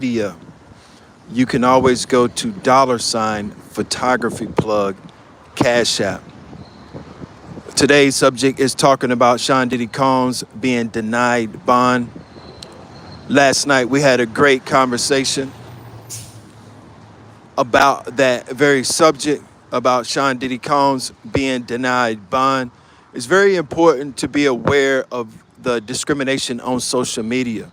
media, you can always go to $Photographyplug Cash App. Today's subject is talking about Sean Diddy Combs being denied bond. Last night we had a great conversation about that very subject, about Sean Diddy Combs being denied bond. It's very important to be aware of the discrimination on social media.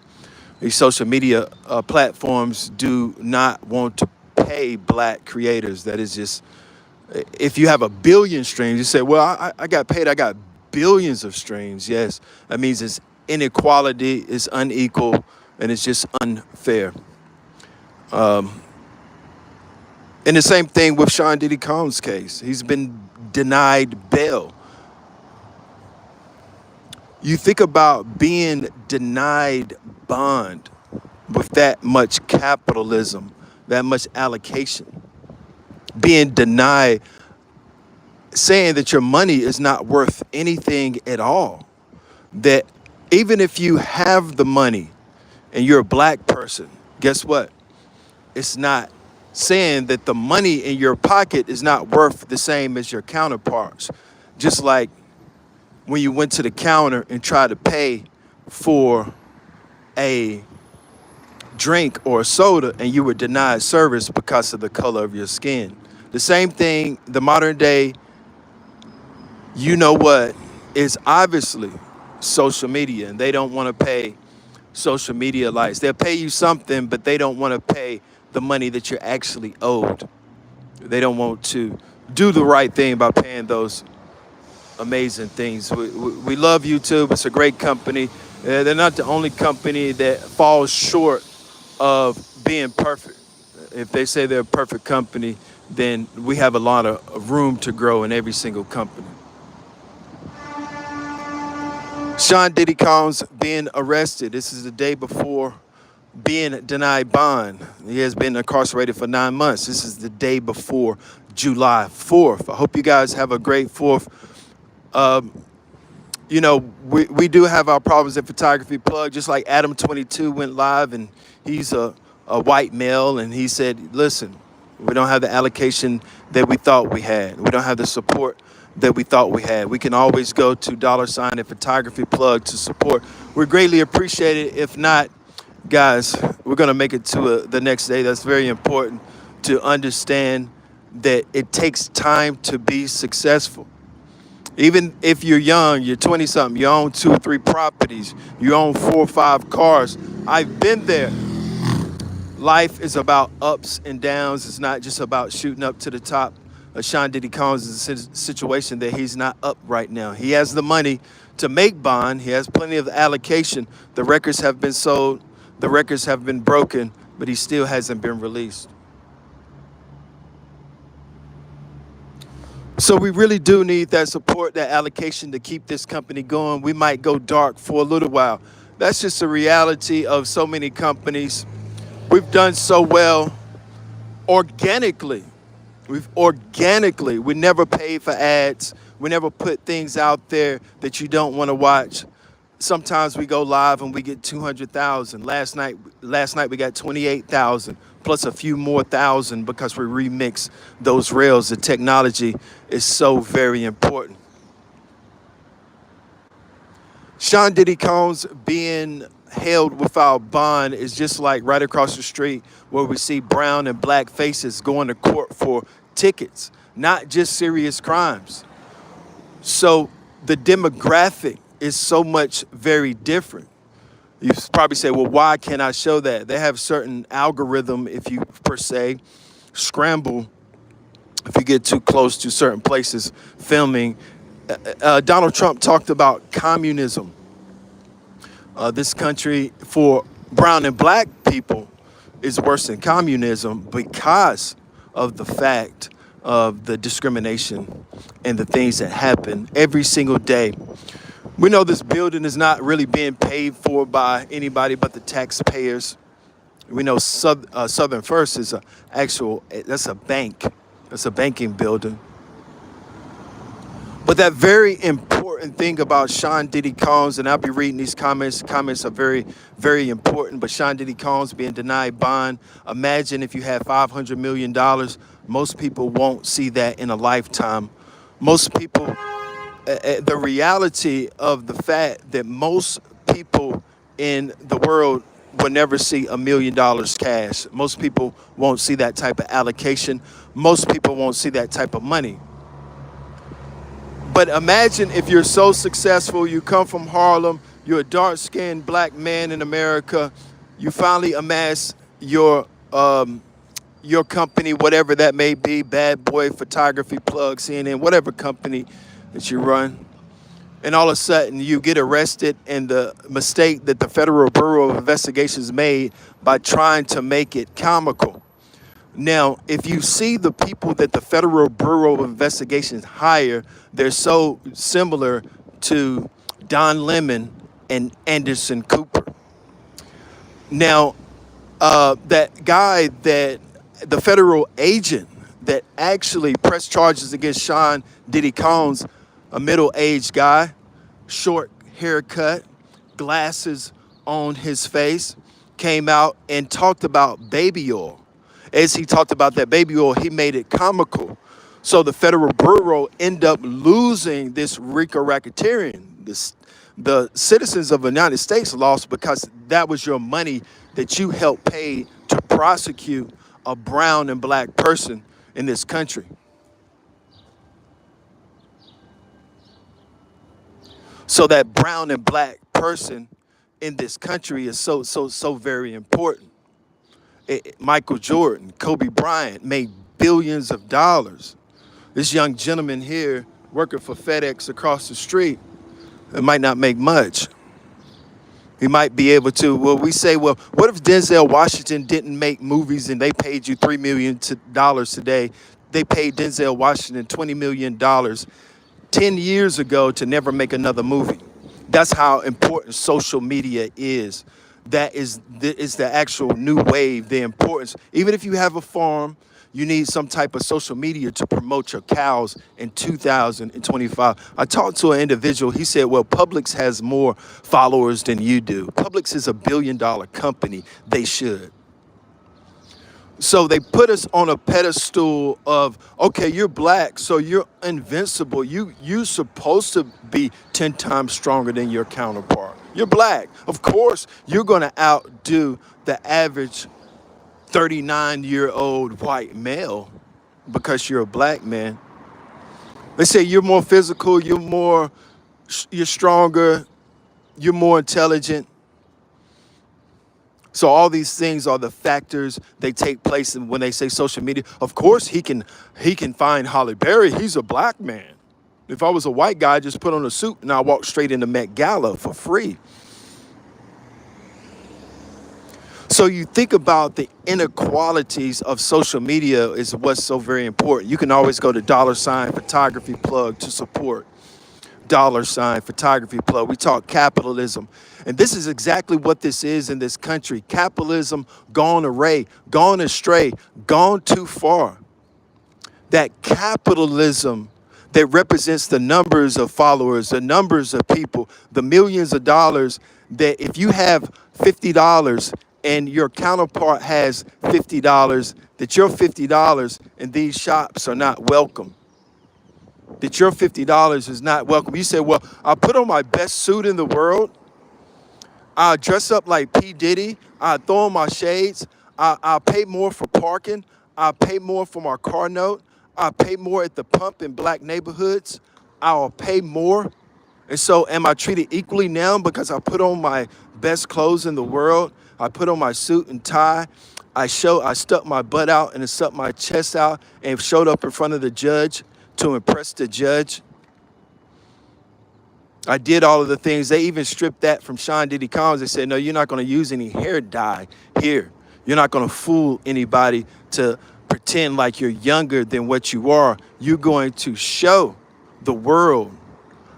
These social media platforms do not want to pay black creators. That is just, if you have a billion streams, you say, well, I got paid, I got billions of streams. Yes, that means it's inequality, it's unequal, and it's just unfair. And the same thing with Sean Diddy Combs' case. He's been denied bail. You think about being denied bond with that much capitalism, that much allocation, being denied, saying that your money is not worth anything at all. That even if you have the money and you're a black person, guess what? It's not saying that the money in your pocket is not worth the same as your counterparts. Just like when you went to the counter and tried to pay for a drink or a soda and you were denied service because of the color of your skin. The same thing, the modern day, you know what, is obviously social media, and they don't want to pay social media lights. They'll pay you something, but they don't want to pay the money that you're actually owed. They don't want to do the right thing by paying those amazing things. We love YouTube. It's a great company. They're not the only company that falls short of being perfect. If they say they're a perfect company, then we have a lot of room to grow in every single company. Sean Diddy Combs being arrested. This is the day before being denied bond. He has been incarcerated for 9 months. This is the day before July 4th. I hope you guys have a great 4th. You know, we do have our problems at Photography Plug, just like Adam 22 went live, and he's a white male, and he said, listen, we don't have the allocation that we thought we had. We don't have the support that we thought we had. We can always go to $ at Photography Plug to support. We're greatly appreciated. If not, guys, we're going to make it to the next day. That's very important to understand that it takes time to be successful. Even if you're young, you're 20-something, you own 2 or 3 properties, you own 4 or 5 cars. I've been there. Life is about ups and downs. It's not just about shooting up to the top. Sean Diddy Combs is a situation that he's not up right now. He has the money to make bond. He has plenty of allocation. The records have been sold. The records have been broken, but he still hasn't been released. So we really do need that support, that allocation to keep this company going. We might go dark for a little while. That's just a reality of so many companies. We've done so well organically. We never paid for ads. We never put things out there that you don't want to watch. Sometimes we go live and we get 200,000. Last night we got 28,000 plus a few more thousand because we remix those rails. The technology is so very important. Sean Diddy Combs being held without bond is just like right across the street where we see brown and black faces going to court for tickets, not just serious crimes. So the demographic is so much very different. You probably say, well, why can't I show that? They have certain algorithm, if you per se scramble, if you get too close to certain places filming. Donald Trump talked about communism. This country for brown and black people is worse than communism because of the fact of the discrimination and the things that happen every single day. We know this building is not really being paid for by anybody but the taxpayers. We know Southern First is that's a bank. That's a banking building. But that very important important thing about Sean Diddy Combs, and I'll be reading these comments. Comments are very, very important. But Sean Diddy Combs being denied bond. Imagine if you had $500 million. Most people won't see that in a lifetime. Most people, the reality of the fact that most people in the world will never see $1 million cash. Most people won't see that type of allocation. Most people won't see that type of money. But imagine if you're so successful, you come from Harlem, you're a dark-skinned black man in America, you finally amass your company, whatever that may be, Bad Boy, Photography Plug, CNN, whatever company that you run, and all of a sudden you get arrested, and the mistake that the Federal Bureau of Investigations made by trying to make it comical. Now, if you see the people that the Federal Bureau of Investigations hire, they're so similar to Don Lemon and Anderson Cooper. Now, that guy, that the federal agent that actually pressed charges against Sean Diddy Combs, a middle-aged guy, short haircut, glasses on his face, came out and talked about baby oil. As he talked about that baby oil, he made it comical. So the Federal Bureau ended up losing this RICO racketeering. The citizens of the United States lost because that was your money that you helped pay to prosecute a brown and black person in this country. So that brown and black person in this country is so very important. Michael Jordan, Kobe Bryant made billions of dollars. This young gentleman here working for FedEx across the street, it might not make much. He might be able to, well, we say, well, what if Denzel Washington didn't make movies and they paid you $3 million today? They paid Denzel Washington $20 million 10 years ago to never make another movie. That's how important social media is. That is the actual new wave, the importance. Even if you have a farm, you need some type of social media to promote your cows in 2025. I talked to an individual, he said, well, Publix has more followers than you do. Publix is $1 billion company, they should. So they put us on a pedestal of, okay, you're black, so you're invincible. You're supposed to be 10 times stronger than your counterpart. You're black. Of course, you're going to outdo the average 39-year-old white male because you're a black man. They say you're more physical, you're stronger, you're more intelligent. So all these things are the factors they take place in when they say social media. Of course, he can find Halle Berry. He's a black man. If I was a white guy, I'd just put on a suit and I walk straight into Met Gala for free. So you think about the inequalities of social media is what's so very important. You can always go to $Photography Plug to support $Photography Plug. We talk capitalism. And this is exactly what this is in this country. Capitalism gone astray, gone too far. That capitalism that represents the numbers of followers, the numbers of people, the millions of dollars, that if you have $50 and your counterpart has $50, that your $50 in these shops are not welcome. That your $50 is not welcome. You say, well, I'll put on my best suit in the world. I'll dress up like P. Diddy. I'll throw on my shades. I'll pay more for parking. I'll pay more for my car note. I'll pay more at the pump in black neighborhoods. I'll pay more. And so am I treated equally now because I put on my best clothes in the world? I put on my suit and tie. I stuck my butt out and stuck my chest out and showed up in front of the judge to impress the judge. I did all of the things. They even stripped that from Sean Diddy Combs. They said, no, you're not going to use any hair dye here. You're not going to fool anybody to pretend like you're younger than what you are. You're going to show the world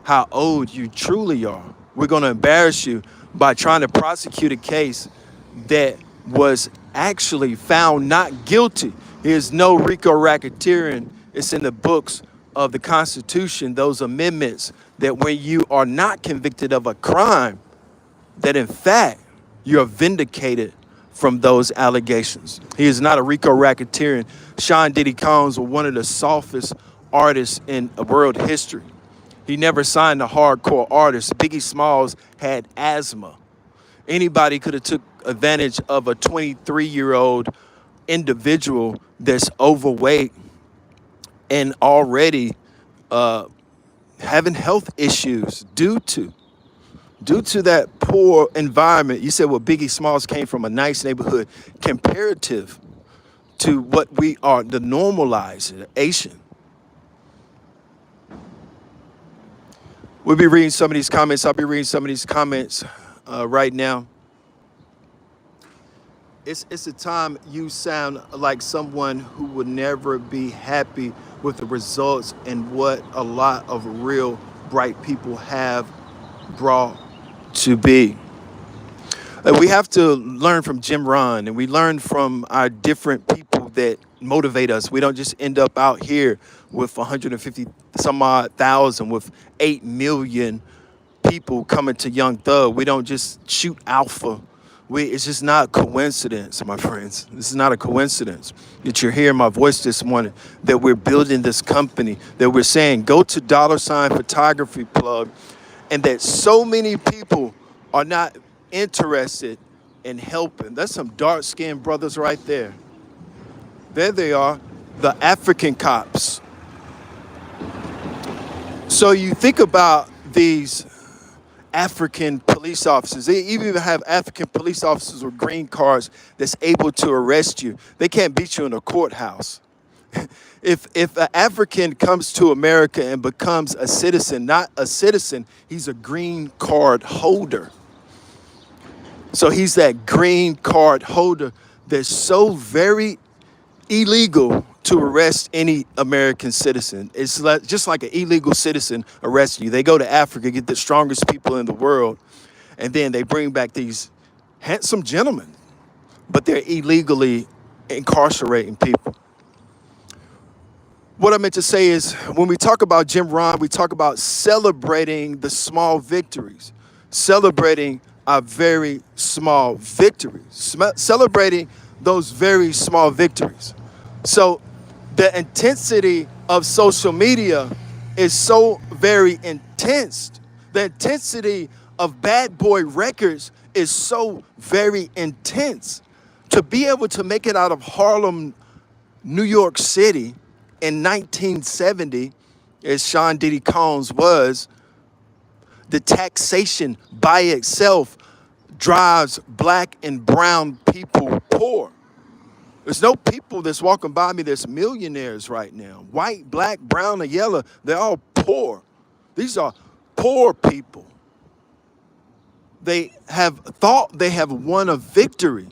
how old you truly are. We're going to embarrass you by trying to prosecute a case that was actually found not guilty. There's no RICO racketeering. It's in the books of the Constitution, those amendments, that when you are not convicted of a crime, that in fact you are vindicated from those allegations. He is not a Rico racketeering. Sean Diddy Combs was one of the softest artists in world history. He never signed a hardcore artist. Biggie Smalls had asthma. Anybody could have took advantage of a 23-year-old individual that's overweight and already having health issues due to that poor environment. You said, well, Biggie Smalls came from a nice neighborhood comparative to what we are, the normalization. We'll be reading some of these comments. I'll be reading some of these comments right now. It's a time you sound like someone who would never be happy with the results and what a lot of real bright people have brought to be. We have to learn from Jim Ron, and we learn from our different people that motivate us. We don't just end up out here with 150 some odd thousand, with 8 million people coming to Young Thug. We don't just shoot alpha. It's just not a coincidence, my friends. This is not a coincidence that you're hearing my voice this morning, that we're building this company, that we're saying go to $Photographyplug, and that so many people are not interested in helping. That's some dark-skinned brothers right there. There they are, the African cops. So you think about these African police officers. They even have African police officers with green cards that's able to arrest you. They can't beat you in a courthouse. If an African comes to America and becomes a citizen, not a citizen, he's a green card holder. So he's that green card holder that's so very illegal to arrest any American citizen. It's just like an illegal citizen arresting you. They go to Africa, get the strongest people in the world, and then they bring back these handsome gentlemen, but they're illegally incarcerating people. What I meant to say is, when we talk about Jim Ron, we talk about celebrating the small victories, celebrating our very small victories, celebrating those very small victories. So the intensity of social media is so very intense. The intensity of Bad Boy Records is so very intense. To be able to make it out of Harlem, New York City in 1970, as Sean Diddy Combs was, the taxation by itself drives black and brown people poor. There's no people that's walking by me that's millionaires right now. White, black, brown, or yellow, they're all poor. These are poor people. They have thought they have won a victory.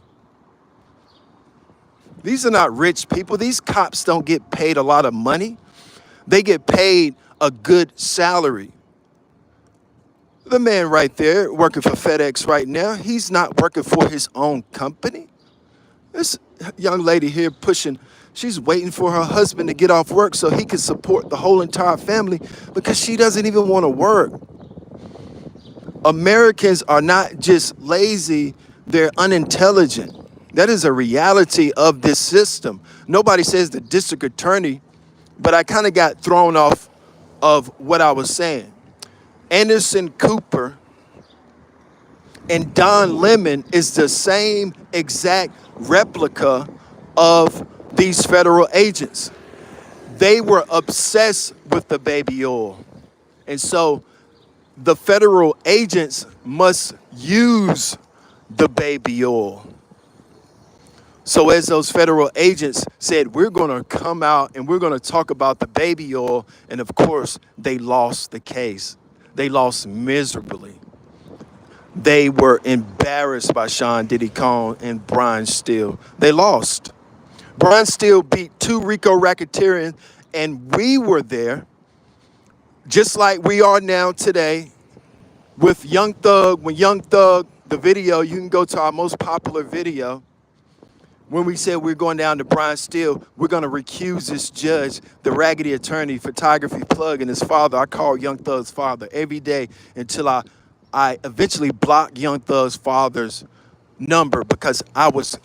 These are not rich people. These cops don't get paid a lot of money. They get paid a good salary. The man right there working for FedEx right now, he's not working for his own company. This young lady here pushing, she's waiting for her husband to get off work so he can support the whole entire family because she doesn't even want to work. Americans are not just lazy, they're unintelligent. That is a reality of this system. Nobody says the district attorney, but I kind of got thrown off of what I was saying. Anderson Cooper and Don Lemon is the same exact replica of these federal agents. They were obsessed with the baby oil. And so the federal agents must use the baby oil. So as those federal agents said, we're going to come out and we're going to talk about the baby oil, and of course, they lost the case. They lost miserably. They were embarrassed by Sean Diddy Combs and Brian Steele. They lost. Brian Steele beat 2 Rico racketeering, and we were there, just like we are now today, with Young Thug. When Young Thug, the video, you can go to our most popular video. When we said we're going down to Brian Steele, we're going to recuse this judge, the raggedy attorney, photography plug, and his father. I call Young Thug's father every day until I eventually blocked Young Thug's father's number because I was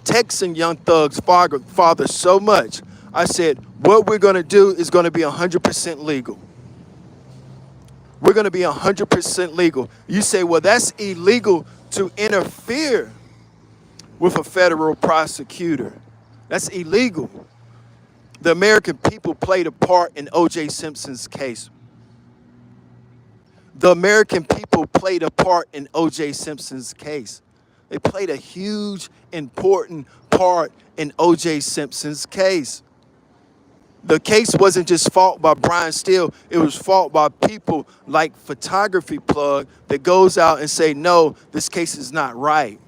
texting Young Thug's father so much. I said, what we're going to do is going to be 100% legal. We're going to be 100% legal. You say, well, that's illegal to interfere with a federal prosecutor. That's illegal. The American people played a part in O.J. Simpson's case. The American people played a part in O.J. Simpson's case. They played a huge, important part in O.J. Simpson's case. The case wasn't just fought by Brian Steele. It was fought by people like Photographyplug that goes out and say, no, this case is not right.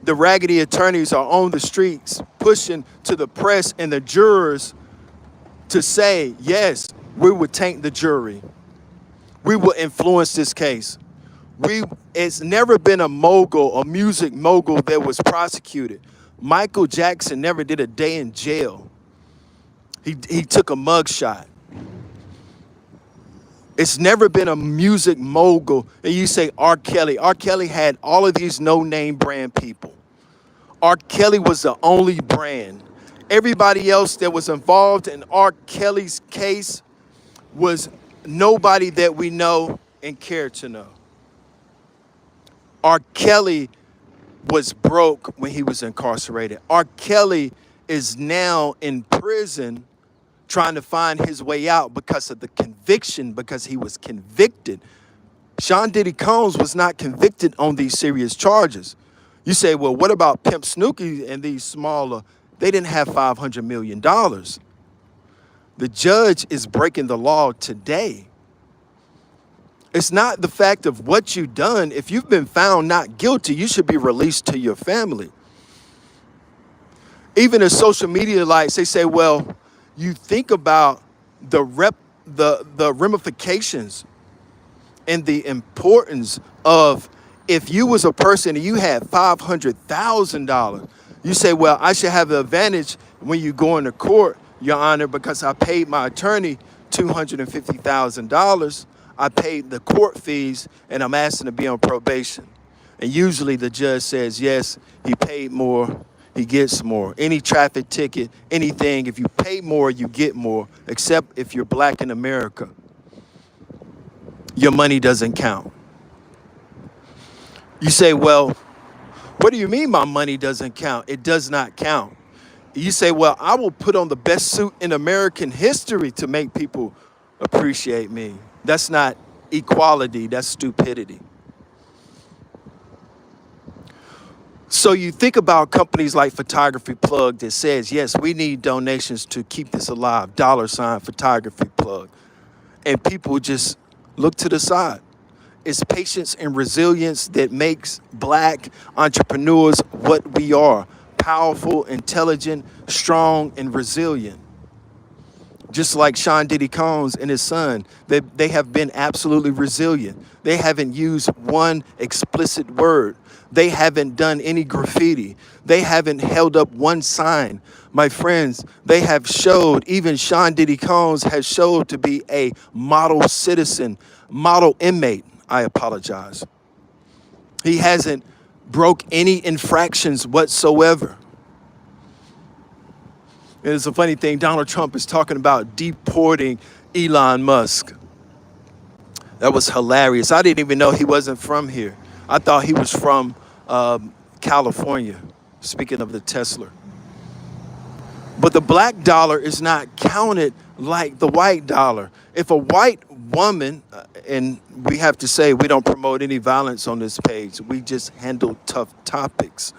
The raggedy attorneys are on the streets pushing to the press and the jurors to say, yes, we would taint the jury. We will influence this case. It's never been a mogul, a music mogul that was prosecuted. Michael Jackson never did a day in jail. He took a mugshot. It's never been a music mogul. And you say R. Kelly. R. Kelly had all of these no-name brand people. R. Kelly was the only brand. Everybody else that was involved in R. Kelly's case was nobody that we know and care to know. R. Kelly was broke when he was incarcerated. R. Kelly is now in prison trying to find his way out because of the conviction, because he was convicted. Sean Diddy Combs was not convicted on these serious charges. You say, well, what about Pimp Snooki and these smaller? They didn't have $500 million. The judge is breaking the law today. It's not the fact of what you've done. If you've been found not guilty, you should be released to your family. Even in social media lights, they say, well, you think about the ramifications and the importance of if you was a person and you had $500,000, you say, well, I should have the advantage when you go into court, Your Honor, because I paid my attorney $250,000. I paid the court fees, and I'm asking to be on probation. And usually the judge says, yes, he paid more, he gets more. Any traffic ticket, anything, if you pay more, you get more, except if you're black in America. Your money doesn't count. You say, well, what do you mean my money doesn't count? It does not count. You say, well, I will put on the best suit in American history to make people appreciate me. That's not equality, that's stupidity. So you think about companies like Photographyplug that says, yes, we need donations to keep this alive, $Photographyplug. And people just look to the side. It's patience and resilience that makes black entrepreneurs what we are. Powerful, intelligent, strong, and resilient. Just like Sean Diddy Combs and his son, they have been absolutely resilient. They haven't used one explicit word. They haven't done any graffiti. They haven't held up one sign. My friends, they have showed, even Sean Diddy Combs has showed to be a model citizen, model inmate. I apologize. He hasn't broke any infractions whatsoever. It's a funny thing, Donald Trump is talking about deporting Elon Musk. That was hilarious. I didn't even know he wasn't from here. I thought he was from California, speaking of the Tesla. But the black dollar is not counted like the white dollar. If a white woman, and we have to say we don't promote any violence on this page, we just handle tough topics.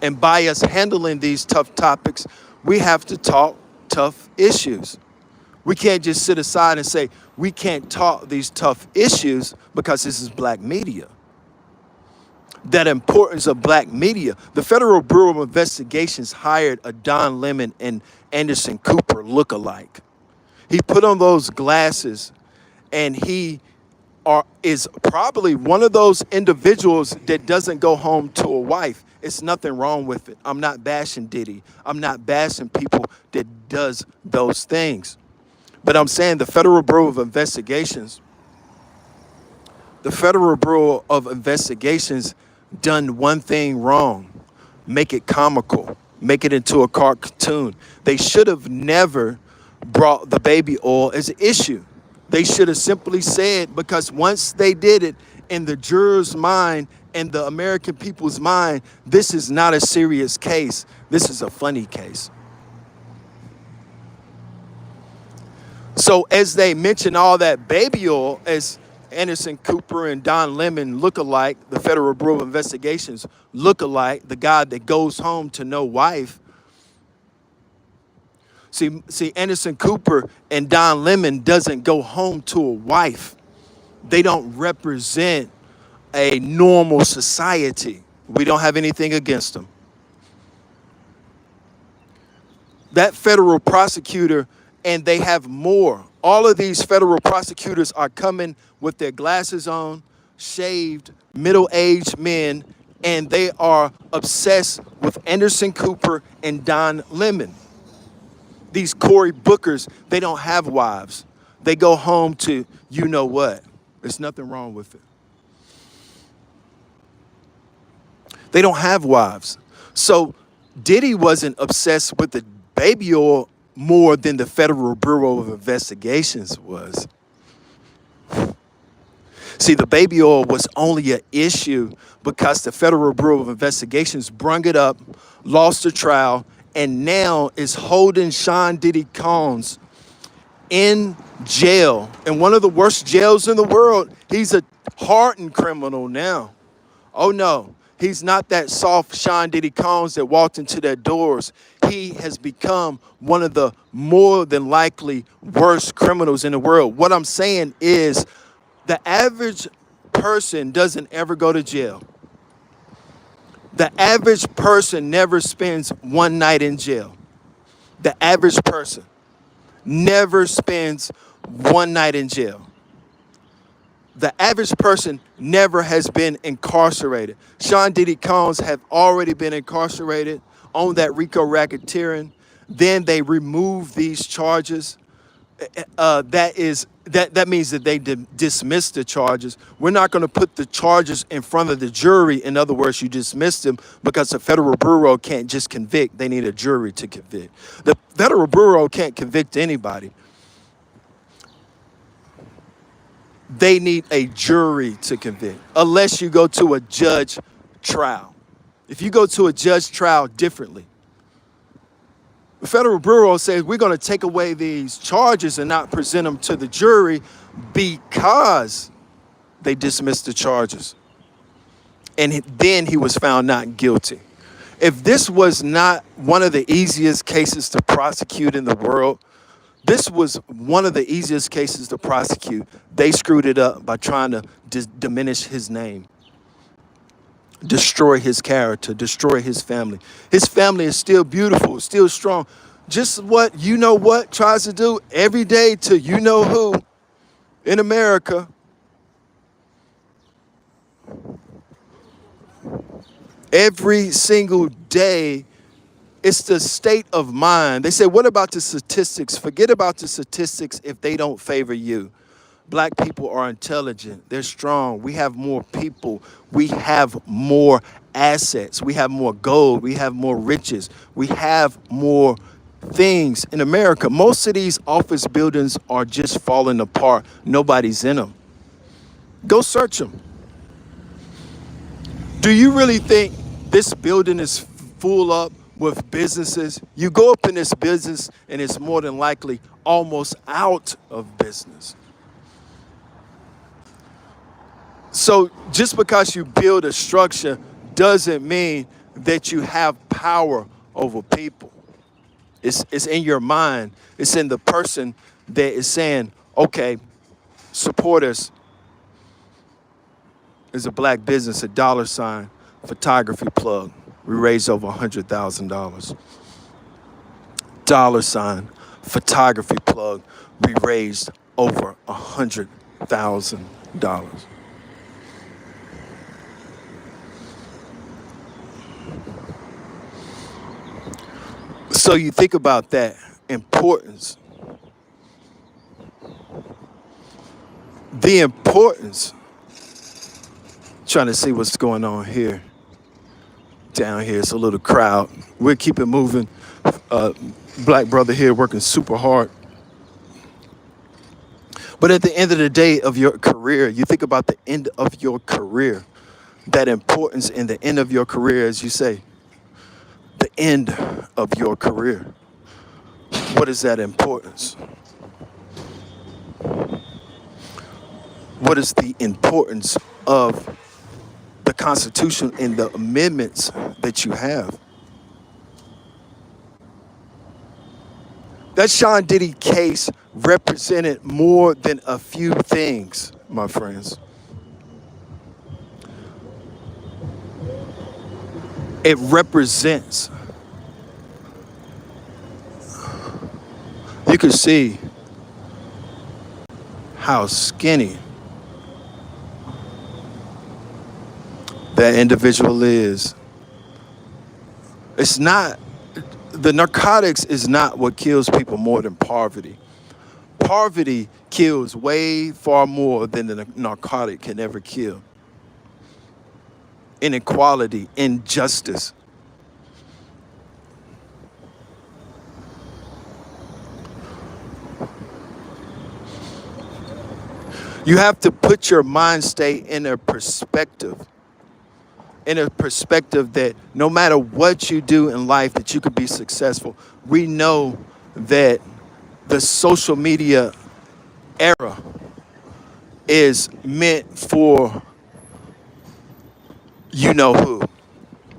And by us handling these tough topics, we have to talk tough issues. We can't just sit aside and say, we can't talk these tough issues because this is black media. That importance of black media. The Federal Bureau of Investigations hired a Don Lemon and Anderson Cooper lookalike. He put on those glasses, and he is probably one of those individuals that doesn't go home to a wife It's nothing wrong with it. I'm not bashing Diddy. I'm not bashing people that does those things. But I'm saying the Federal Bureau of Investigations done one thing wrong. Make it comical. Make it into a cartoon. They should have never brought the baby oil as an issue. They should have simply said, because once they did it in the juror's mind and the American people's mind, this is not a serious case. This is a funny case. So as they mention all that baby oil as Anderson Cooper and Don Lemon look alike, the Federal Bureau of Investigations look alike, the guy that goes home to no wife. See, Anderson Cooper and Don Lemon doesn't go home to a wife. They don't represent a normal society. We don't have anything against them. That federal prosecutor, and they have more. All of these federal prosecutors are coming with their glasses on, shaved, middle-aged men, and they are obsessed with Anderson Cooper and Don Lemon. These Cory Bookers, they don't have wives. They go home to you know what. There's nothing wrong with it. They don't have wives. So Diddy wasn't obsessed with the baby oil more than the Federal Bureau of Investigations was. See, the baby oil was only an issue because the Federal Bureau of Investigations brung it up, lost the trial, and now is holding Sean Diddy Combs in jail, in one of the worst jails in the world. He's a hardened criminal now. Oh no, he's not that soft Sean Diddy Combs that walked into their doors. He has become one of the more than likely worst criminals in the world. What I'm saying is the average person doesn't ever go to jail. The average person never spends one night in jail. The average person never spends one night in jail. The average person never has been incarcerated. Sean Diddy Combs have already been incarcerated on that RICO racketeering. Then they remove these charges. That means that they dismiss the charges. We're not going to put the charges in front of the jury. In other words, you dismiss them because the Federal Bureau can't just convict. They need a jury to convict. The Federal Bureau can't convict anybody. They need a jury to convict, unless you go to a judge trial. If you go to a judge trial differently, the Federal Bureau says we're going to take away these charges and not present them to the jury because they dismissed the charges. And then he was found not guilty. If this was not one of the easiest cases to prosecute in the world, this was one of the easiest cases to prosecute. They screwed it up by trying to diminish his name, destroy his character, destroy his family. His family is still beautiful, still strong. Just what you know what tries to do every day to you know who in America. Every single day, it's the state of mind. They say, what about the statistics? Forget about the statistics if they don't favor you. Black people are intelligent. They're strong. We have more people. We have more assets. We have more gold. We have more riches. We have more things in America. Most of these office buildings are just falling apart. Nobody's in them. Go search them. Do you really think this building is full up with businesses? You go up in this business and it's more than likely almost out of business. So just because you build a structure doesn't mean that you have power over people. It's in your mind. It's in the person that is saying, okay, support us. It's a black business, a $ photography plug. We raised over $100,000. $ photography plug. We raised over $100,000. So you think about that importance, the importance, trying to see what's going on here. Down here, it's a little crowd. We'll keep it moving. Black brother here working super hard. But at the end of the day of your career, you think about the end of your career, that importance in the end of your career, as you say, the end of your career. What is that importance? What is the importance of the Constitution and the amendments that you have? That Sean Diddy case represented more than a few things, my friends. It represents, you can see how skinny that individual is. It's not, the narcotics is not what kills people more than poverty. Poverty kills way far more than the narcotic can ever kill. Inequality, injustice. You have to put your mind state in a perspective that no matter what you do in life, that you could be successful. We know that the social media era is meant for you know who.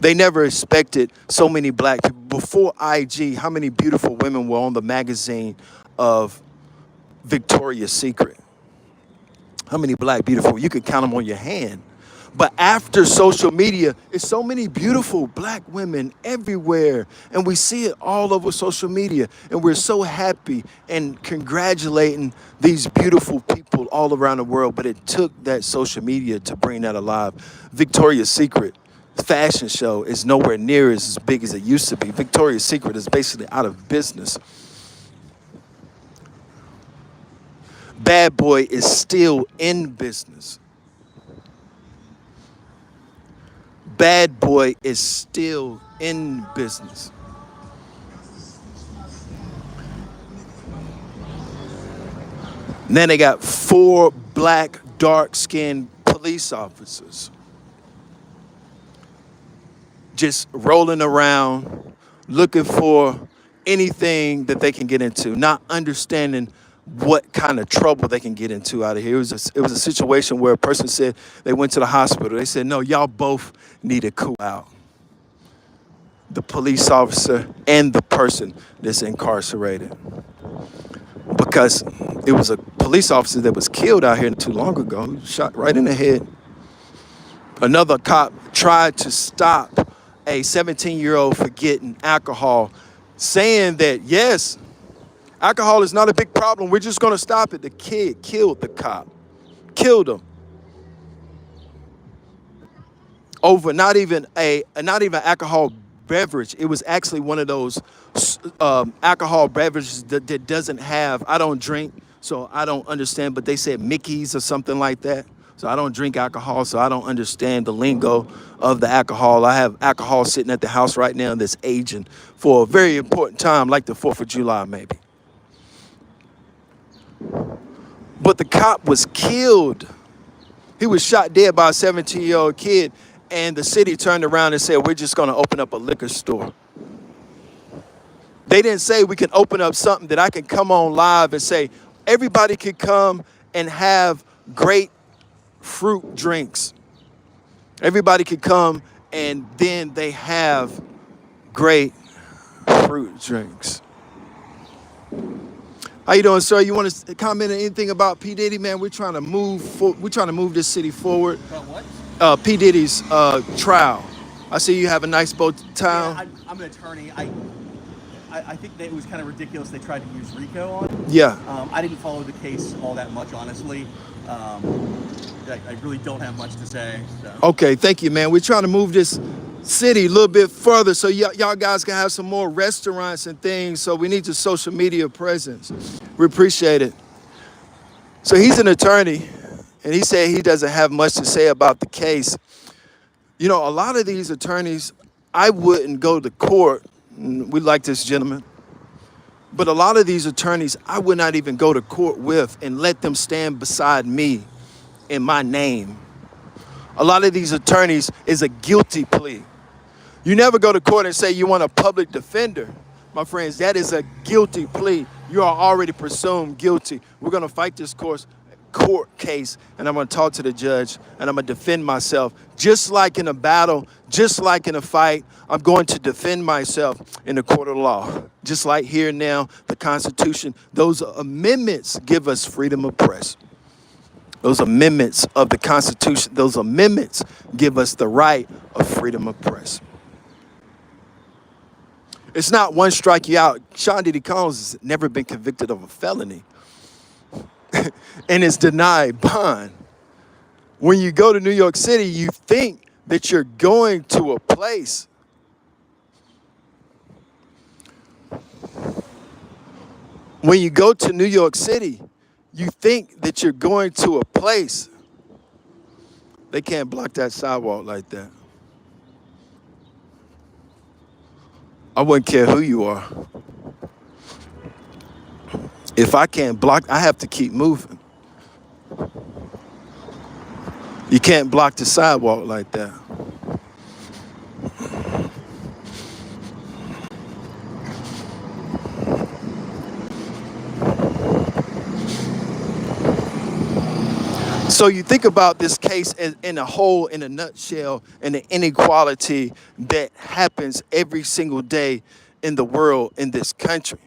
They never expected so many black people. Before IG, how many beautiful women were on the magazine of Victoria's Secret? How many black beautiful? You could count them on your hand. But after social media, it's so many beautiful black women everywhere. And we see it all over social media. And we're so happy and congratulating these beautiful people all around the world. But it took that social media to bring that alive. Victoria's Secret fashion show is nowhere near as big as it used to be. Victoria's Secret is basically out of business. Bad Boy is still in business. Bad Boy is still in business. And then they got 4 black, dark-skinned police officers just rolling around, looking for anything that they can get into, not understanding what kind of trouble they can get into out of here. It was a situation where a person said they went to the hospital. They said, no, y'all both need to cool out. The police officer and the person that's incarcerated. Because it was a police officer that was killed out here not too long ago. He was shot right in the head. Another cop tried to stop a 17-year-old from getting alcohol, saying that, yes, alcohol is not a big problem. We're just going to stop it. The kid killed the cop. Killed him. Over not even alcohol beverage. It was actually one of those alcohol beverages that doesn't have, I don't drink, so I don't understand, but they said Mickey's or something like that. So I don't drink alcohol, so I don't understand the lingo of the alcohol. I have alcohol sitting at the house right now that's aging for a very important time, like the 4th of July maybe. But the cop was killed. He was shot dead by a 17-year-old kid, and the city turned around and said, we're just going to open up a liquor store. They didn't say we can open up something that I can come on live and say, everybody could come and have great fruit drinks. Everybody could come and then they have great fruit drinks. How you doing, sir? You want to comment on anything about P. Diddy, man? We're trying to move this city forward. About what? P. Diddy's trial. I see you have a nice bow tie. Yeah, I'm an attorney. I think that it was kind of ridiculous they tried to use RICO on. Yeah. I didn't follow the case all that much, honestly. I really don't have much to say. So. Okay, thank you, man. We're trying to move this city a little bit further so y'all guys can have some more restaurants and things. So we need your social media presence. We appreciate it. So he's an attorney, and he said he doesn't have much to say about the case. You know, a lot of these attorneys, I wouldn't go to court. We like this gentleman. But a lot of these attorneys, I would not even go to court with and let them stand beside me in my name. A lot of these attorneys is a guilty plea. You never go to court and say you want a public defender. My friends, that is a guilty plea. You are already presumed guilty. We're going to fight this court case, and I'm going to talk to the judge, and I'm going to defend myself. Just like in a battle, just like in a fight, I'm going to defend myself in the court of law. Just like here now, the Constitution, those amendments give us freedom of press. Those amendments of the Constitution, those amendments give us the right of freedom of press. It's not one strike you out. Sean Diddy Combs has never been convicted of a felony and is denied bond. When you go to New York City, you think that you're going to a place when you go to New York City, you think that you're going to a place. They can't block that sidewalk like that. I wouldn't care who you are. If I can't block, I have to keep moving. You can't block the sidewalk like that. So you think about this case in a whole, in a nutshell, and the inequality that happens every single day in the world, in this country.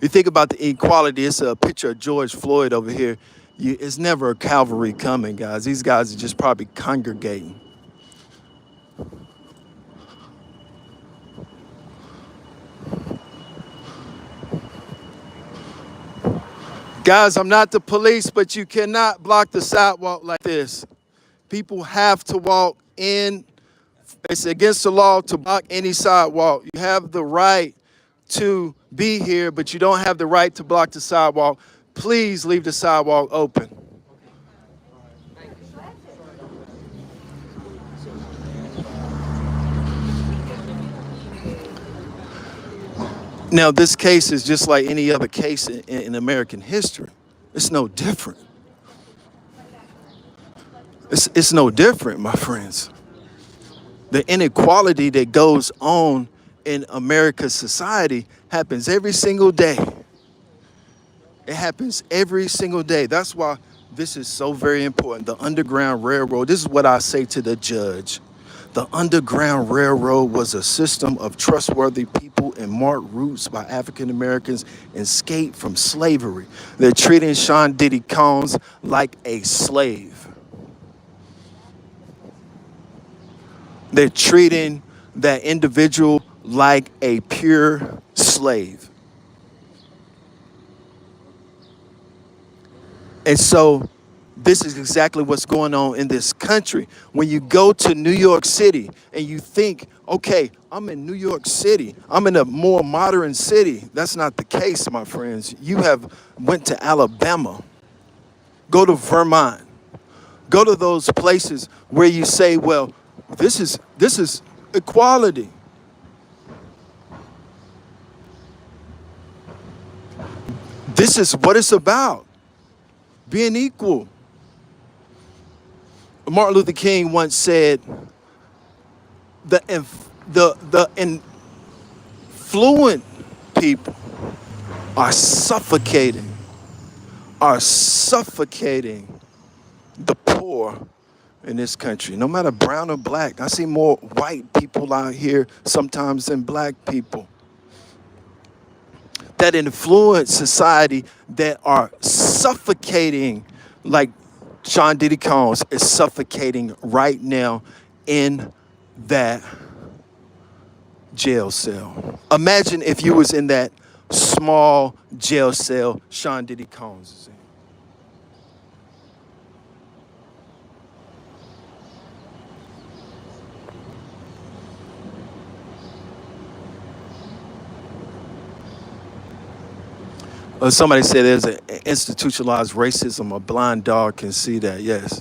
You think about the inequality, it's a picture of George Floyd over here. It's never a cavalry coming, guys. These guys are just probably congregating. Guys, I'm not the police, but you cannot block the sidewalk like this. People have to walk in. It's against the law to block any sidewalk. You have the right to be here, but you don't have the right to block the sidewalk. Please leave the sidewalk open. Now, this case is just like any other case in American history. It's no different. It's no different, my friends. The inequality that goes on in America's society happens every single day. It happens every single day. That's why this is so very important. The Underground Railroad, this is what I say to the judge. The Underground Railroad was a system of trustworthy people and marked routes by African Americans escaped from slavery. They're treating Sean Diddy Combs like a slave. They're treating that individual like a pure slave. And so this is exactly what's going on in this country. When you go to New York City and you think, okay, I'm in New York City, I'm in a more modern city. That's not the case, my friends. You have went to Alabama, go to Vermont, go to those places where you say, well, this is equality. This is what it's about, being equal. Martin Luther King once said, the influent people are suffocating the poor in this country, no matter brown or black. I see more white people out here sometimes than black people that influence society, that are suffocating, like Sean Diddy Combs is suffocating right now in that jail cell. Imagine if you was in that small jail cell Sean Diddy Combs is in. Somebody said there's an institutionalized racism. A blind dog can see that. Yes.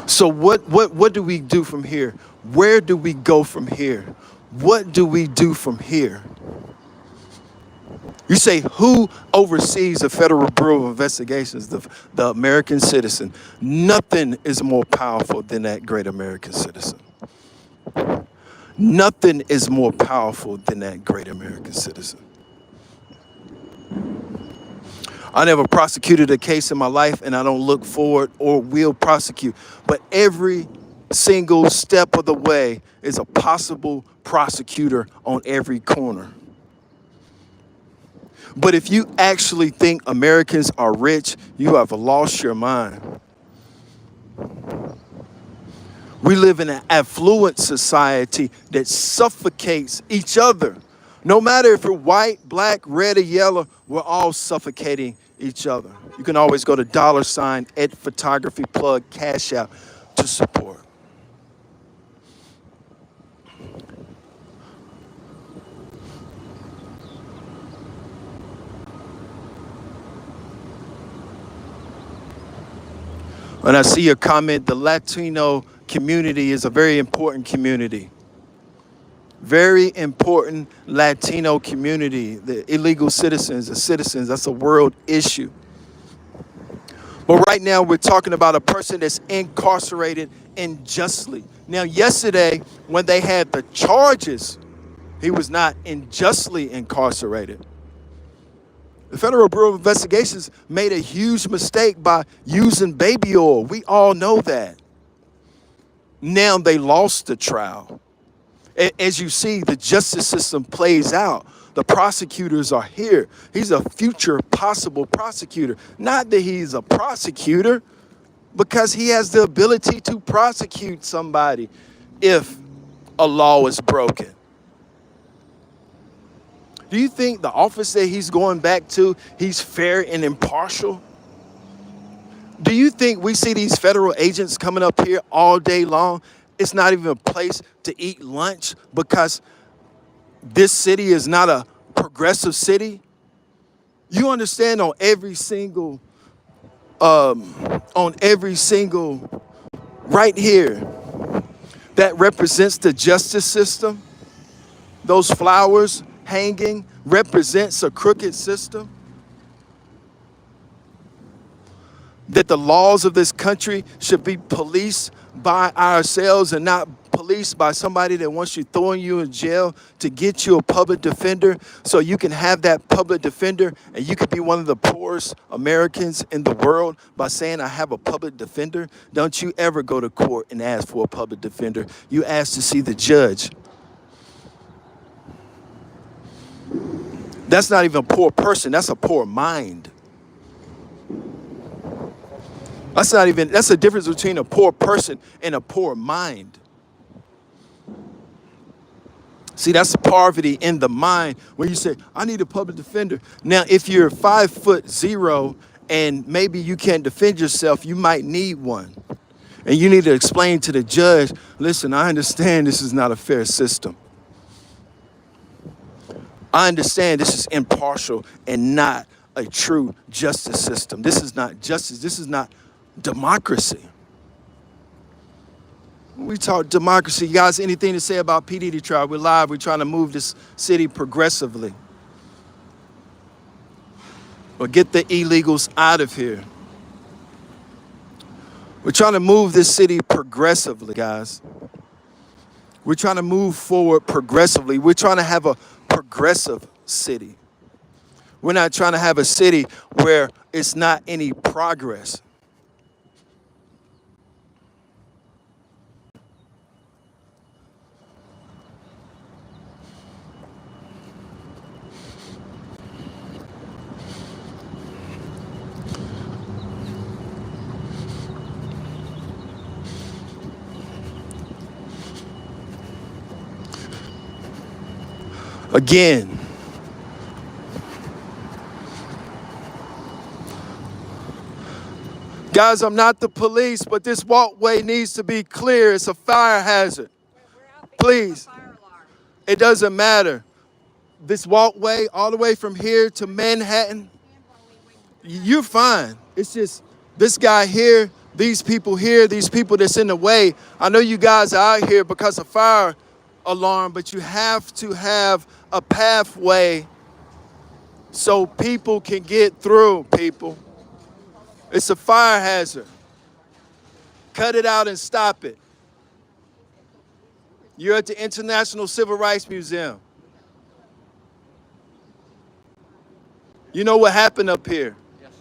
So what do we do from here? Where do we go from here? What do we do from here? You say, who oversees the Federal Bureau of Investigations? The American citizen. Nothing is more powerful than that great American citizen. Nothing is more powerful than that great American citizen. I never prosecuted a case in my life, and I don't look forward or will prosecute. But every single step of the way is a possible prosecutor on every corner. But if you actually think Americans are rich, you have lost your mind. We live in an affluent society that suffocates each other. No matter if we're white, black, red, or yellow, we're all suffocating each other. You can always go to $ at Photographyplug Cash out to support. And I see your comment, the Latino community is a very important community. Very important Latino community. The illegal citizens, the citizens, that's a world issue. But right now we're talking about a person that's incarcerated unjustly. Now yesterday when they had the charges, he was not unjustly incarcerated. The Federal Bureau of Investigations made a huge mistake by using baby oil. We all know that. Now they lost the trial. As you see, the justice system plays out. The prosecutors are here. He's a future possible prosecutor. Not that he's a prosecutor, because he has the ability to prosecute somebody if a law is broken. Do you think the office that he's going back to, he's fair and impartial? Do you think we see these federal agents coming up here all day long? It's not even a place to eat lunch because this city is not a progressive city? You understand on every single, right here, that represents the justice system. Those flowers hanging represents a crooked system. That the laws of this country should be policed by ourselves and not policed by somebody that wants you throwing you in jail to get you a public defender so you can have that public defender and you could be one of the poorest Americans in the world by saying I have a public defender. Don't you ever go to court and ask for a public defender. You ask to see the judge. That's not even a poor person, that's a poor mind. That's the difference between a poor person and a poor mind. See, that's poverty in the mind when you say, I need a public defender. Now, if you're 5'0" and maybe you can't defend yourself, you might need one. And you need to explain to the judge, listen, I understand this is not a fair system. I understand this is impartial and not a true justice system. This is not justice. This is not democracy. We talk democracy. You guys, anything to say about P. Diddy trial? We're live. We're trying to move this city progressively. Or get the illegals out of here. We're trying to move this city progressively, guys. We're trying to move forward progressively. We're trying to have a progressive city. We're not trying to have a city where it's not any progress. Again, guys, I'm not the police, but this walkway needs to be clear. It's a fire hazard. Please. It doesn't matter. This walkway, all the way from here to Manhattan, you're fine. It's just this guy here, these people that's in the way. I know you guys are out here because of fire alarm, but you have to have a pathway so people can get through, people. It's a fire hazard. Cut it out and stop it. You're at the International Civil Rights Museum. You know what happened up here? Yes,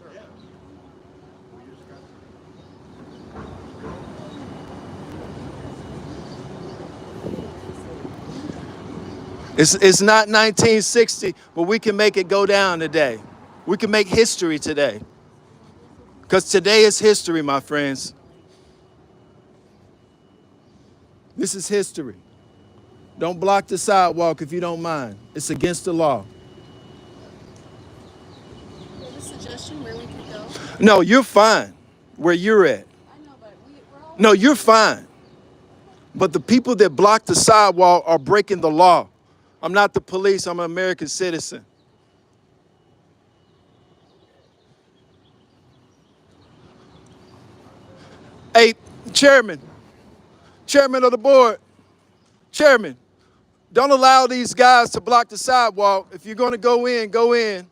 sir. It's not 1960, but we can make it go down today. We can make history today. Because today is history, my friends. This is history. Don't block the sidewalk if you don't mind. It's against the law. You have a suggestion where we could go? No, you're fine where you're at. I know, but we're all... No, you're fine. But the people that block the sidewalk are breaking the law. I'm not the police, I'm an American citizen. Hey, Chairman of the board, Chairman, don't allow these guys to block the sidewalk. If you're gonna go in, go in.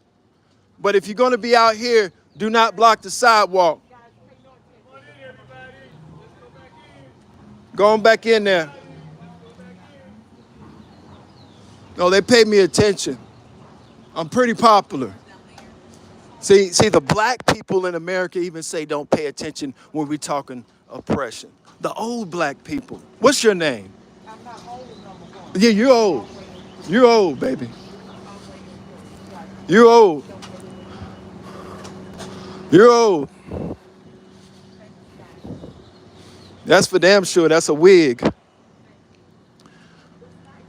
But if you're gonna be out here, do not block the sidewalk. Going back in there. No, they pay me attention. I'm pretty popular. See, the black people in America even say don't pay attention when we're talking oppression. The old black people. What's your name? I'm not old no more. Yeah, you're old. You're old, baby. You're old. You're old. That's for damn sure. That's a wig.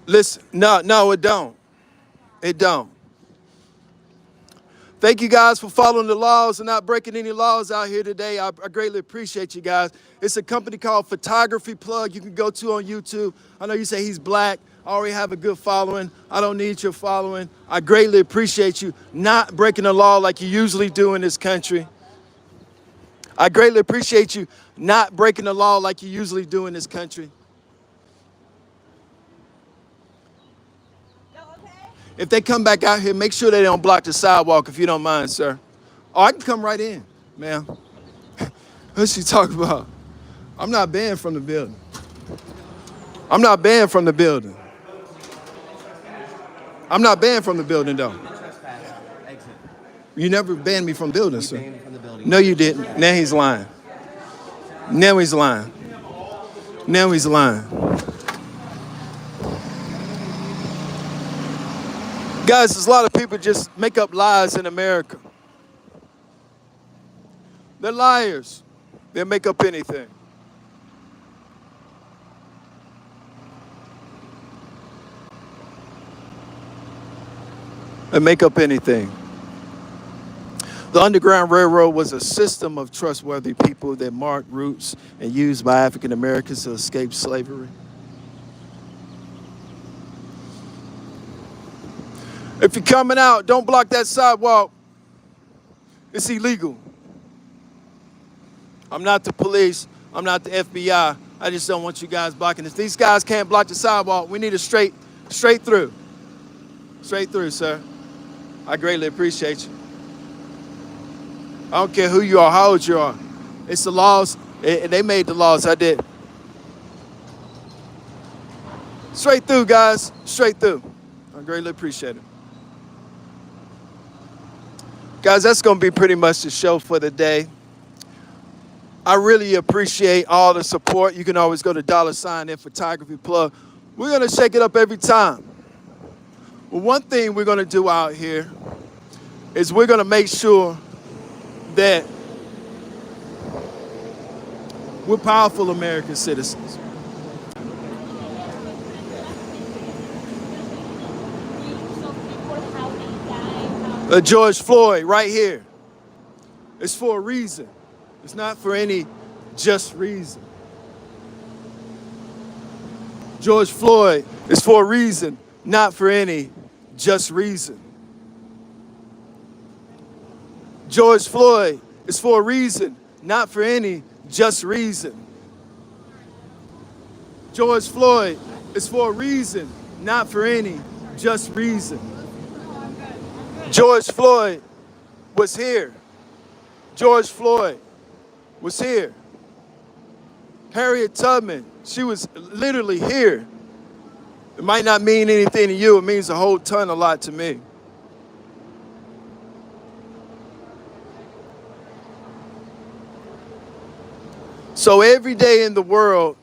Listen, no, it don't. It don't. Thank you guys for following the laws and not breaking any laws out here today. I greatly appreciate you guys. It's a company called Photographyplug you can go to on YouTube. I know you say he's black. I already have a good following. I don't need your following. I greatly appreciate you not breaking the law like you usually do in this country. I greatly appreciate you not breaking the law like you usually do in this country. If they come back out here, make sure they don't block the sidewalk if you don't mind, sir. Oh, I can come right in, ma'am. What's she talking about? I'm not banned from the building. I'm not banned from the building. I'm not banned from the building, though. Exit. You never banned me from the building, sir. Banned from the building. No, you didn't. Now he's lying. Now he's lying. Now he's lying. Guys, there's a lot of people just make up lies in America. They're liars. They'll make up anything. They make up anything. The Underground Railroad was a system of trustworthy people that marked routes and used by African Americans to escape slavery. If you're coming out, don't block that sidewalk. It's illegal. I'm not the police. I'm not the FBI. I just don't want you guys blocking. If these guys can't block the sidewalk, we need a straight through. Straight through, sir. I greatly appreciate you. I don't care who you are, how old you are. It's the laws. They made the laws. I did. Straight through, guys. Straight through. I greatly appreciate it. Guys, that's going to be pretty much the show for the day. I really appreciate all the support. You can always go to $ in Photography Plug. We're going to shake it up every time. Well, one thing we're going to do out here is we're going to make sure that we're powerful American citizens. George Floyd right here. It's for a reason. It's not for any just reason. George Floyd is for a reason, not for any just reason. George Floyd is for a reason, not for any just reason. George Floyd is for a reason, not for any just reason. George Floyd was here. George Floyd was here. Harriet Tubman, she was literally here. It might not mean anything to you. It means a whole ton, a lot to me. So every day in the world,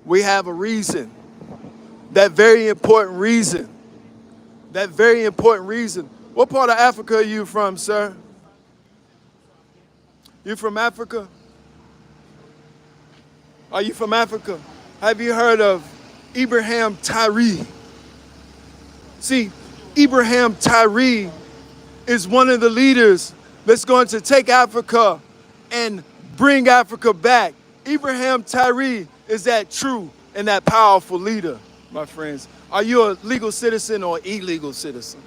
we have a reason. That very important reason. That very important reason. What part of Africa are you from, sir? You from Africa? Are you from Africa? Have you heard of Ibrahim Tyree? See, Ibrahim Tyree is one of the leaders that's going to take Africa and bring Africa back. Ibrahim Tyree is that true and that powerful leader, my friends. Are you a legal citizen or illegal citizen?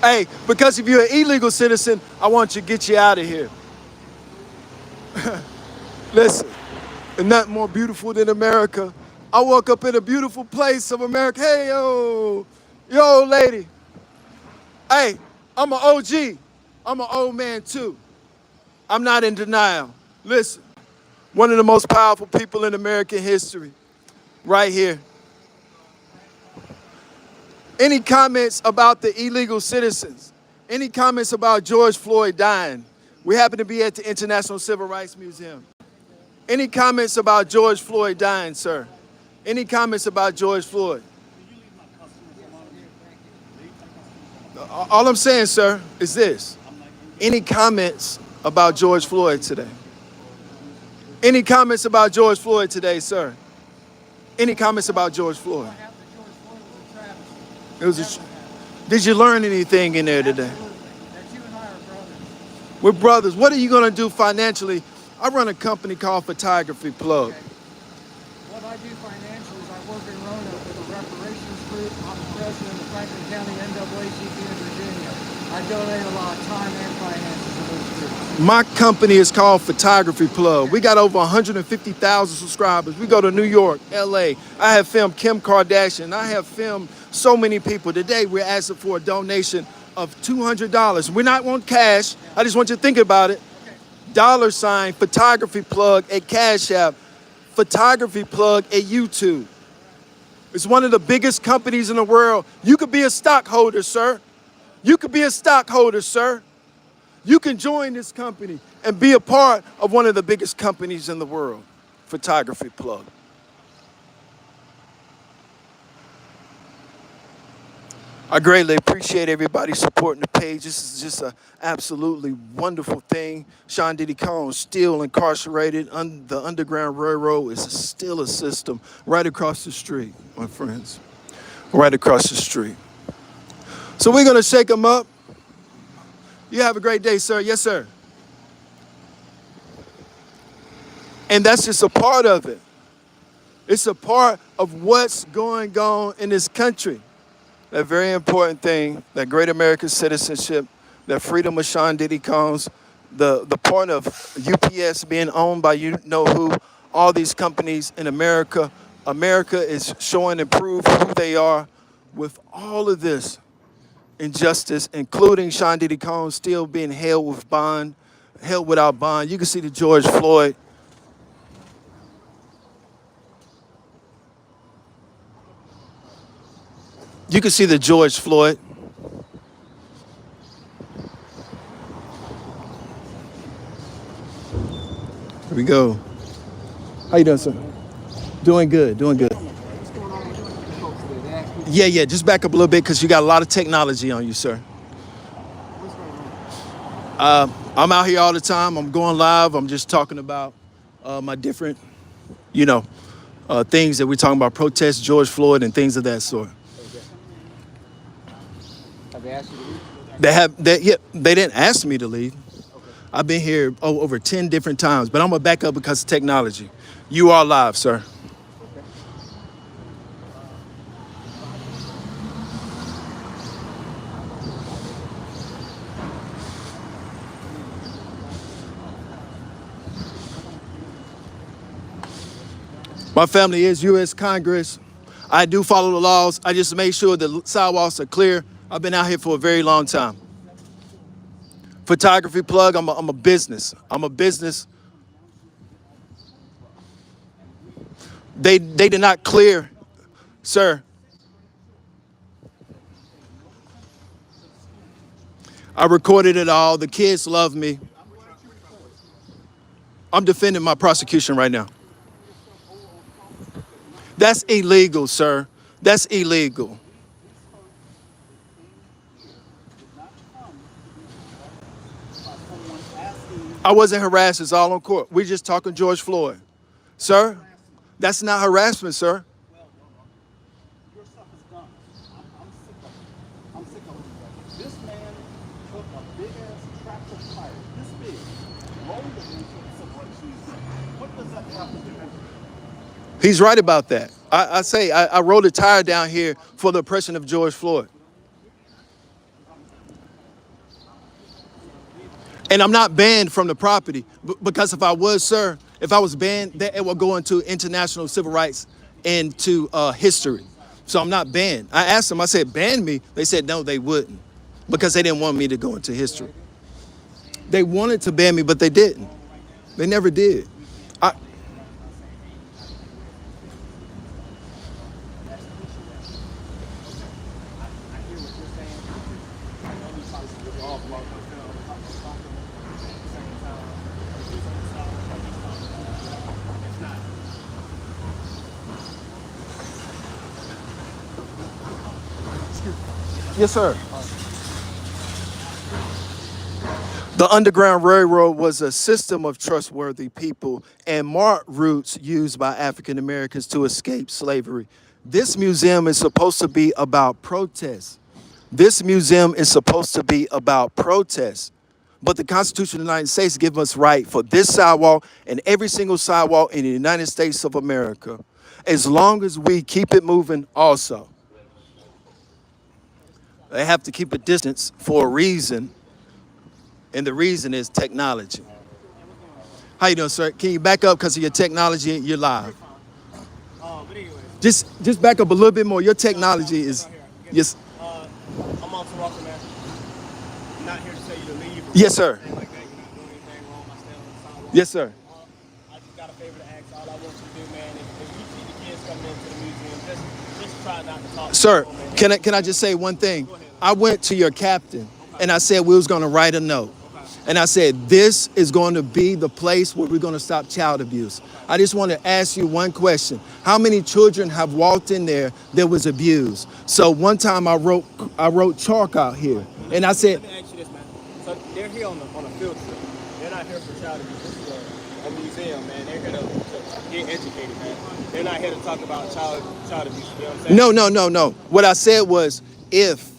Hey, because if you're an illegal citizen, I want to get you out of here. Listen, there's nothing more beautiful than America. I woke up in a beautiful place of America. Hey, yo, lady. Hey, I'm an OG. I'm an old man too. I'm not in denial. Listen, one of the most powerful people in American history, right here. Any comments about the illegal citizens? Any comments about George Floyd dying? We happen to be at the International Civil Rights Museum. Any comments about George Floyd dying, sir? Any comments about George Floyd? All I'm saying, sir, is this. Any comments about George Floyd today? Any comments about George Floyd today, sir? Any comments about George Floyd? It was did you learn anything in there today? That you and I are brothers. We're brothers. What are you going to do financially? I run a company called Photographyplug. What I do financially is I work in Roanoke with the Reparations group. I'm the president of Franklin County NAACP in Virginia. I donate a lot of time and finances to those groups. My company is called Photographyplug. We got over 150,000 subscribers. We go to New York, LA. I have filmed Kim Kardashian. I have filmed so many people. Today we're asking for a donation of $200. We're not want cash. I just want you to think about it. $ Photographyplug at Cash App. Photographyplug at YouTube. It's one of the biggest companies in the world. You could be a stockholder, sir. You could be a stockholder, sir. You can join this company and be a part of one of the biggest companies in the world, Photographyplug. I greatly appreciate everybody supporting the page. This is just an absolutely wonderful thing. Sean Diddy Combs still incarcerated. The Underground Railroad is still a system right across the street, my friends. Right across the street. So we're going to shake them up. You have a great day, sir. Yes, sir. And that's just a part of it. It's a part of what's going on in this country. That very important thing, that great American citizenship, that freedom of Sean Diddy Combs, the point of UPS being owned by you know who, all these companies in America. America is showing and prove who they are with all of this injustice, including Sean Diddy Combs still being held without bond. You can see the George Floyd. You can see the George Floyd. Here we go. How you doing, sir? Doing good, doing good. What's going on with the folks today? They ask me Yeah, just back up a little bit because you got a lot of technology on you, sir. what's going on. I'm out here all the time. I'm going live. I'm just talking about my different, things that we're talking about, protests, George Floyd, and things of that sort. Have they asked you to leave? They didn't ask me to leave. I've been here over 10 different times, but I'm gonna back up because of technology. You are live, sir. My family is U.S. Congress. I do follow the laws. I just make sure the sidewalks are clear. I've been out here for a very long time. Photography plug, I'm a business. I'm a business. They did not clear, sir. I recorded it all. The kids love me. I'm defending my prosecution right now. That's illegal, sir. That's illegal. I wasn't harassed. It's all on court. We're just talking George Floyd. Sir, that's not harassment, sir. Your stuff is done. I'm sick of it. I'm sick of it. This man took a big ass tractor tire, this big, rolled it into some brake shoes. What does that have to do with it? He's right about that. I rolled a tire down here for the oppression of George Floyd. And I'm not banned from the property because if I was, sir, if I was banned, that it would go into international civil rights and to history. So I'm not banned. I asked them, I said, ban me? They said, no, they wouldn't because they didn't want me to go into history. They wanted to ban me, but they didn't. They never did. Yes, sir. The Underground Railroad was a system of trustworthy people and marked routes used by African Americans to escape slavery. This museum is supposed to be about protest. This museum is supposed to be about protest. But the Constitution of the United States gives us right for this sidewalk and every single sidewalk in the United States of America, as long as we keep it moving also. They have to keep a distance for a reason, and the reason is technology. How you doing, sir? Can you back up because of your technology? You're live. But anyways, Just back up a little bit more. Your technology is, yes, I'm on to Walker, man. I'm not here to tell you to leave or yes, sir. anything like that. You're not doing anything wrong. I stand on the sidewalk. Yes, sir. I just got a favor to ask. All I want you to do, man, if you see the kids coming into the museum, just try not to talk. Sir, to them, man. can I just say one thing? I went to your captain and I said we was going to write a note. And I said, this is going to be the place where we're going to stop child abuse. I just want to ask you one question. How many children have walked in there that was abused? So one time I wrote chalk out here and I said, Let me ask you this, man. So they're here on a field trip. They're not here for child abuse. This is a museum, man. They're here to get educated, man. They're not here to talk about child abuse. You know what I'm saying? no. What I said was, if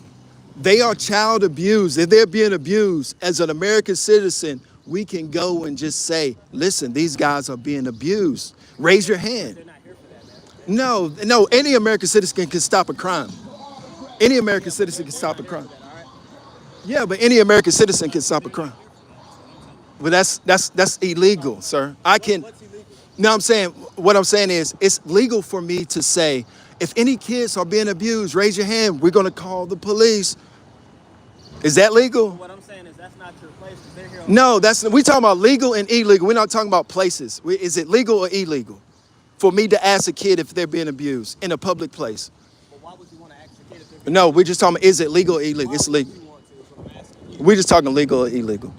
they are child abused, if they're being abused as an American citizen, we can go and just say, listen, these guys are being abused. Raise your hand. They're not here for that, man. No, any American citizen can stop a crime. Any American citizen can stop a crime. Yeah, but any American citizen can stop a crime. But that's illegal, sir. I can. What's illegal? No, what I'm saying is it's legal for me to say, if any kids are being abused, raise your hand. We're going to call the police. Is that legal? What I'm saying is that's not your place because they're here. No, we talking about legal and illegal. We're not talking about places. Is it legal or illegal for me to ask a kid if they're being abused in a public place? But why would you want to ask a kid if they're being No, we're just talking about, is it legal or illegal? It's legal. you want to? Is what I'm asking you. We're just talking legal or illegal.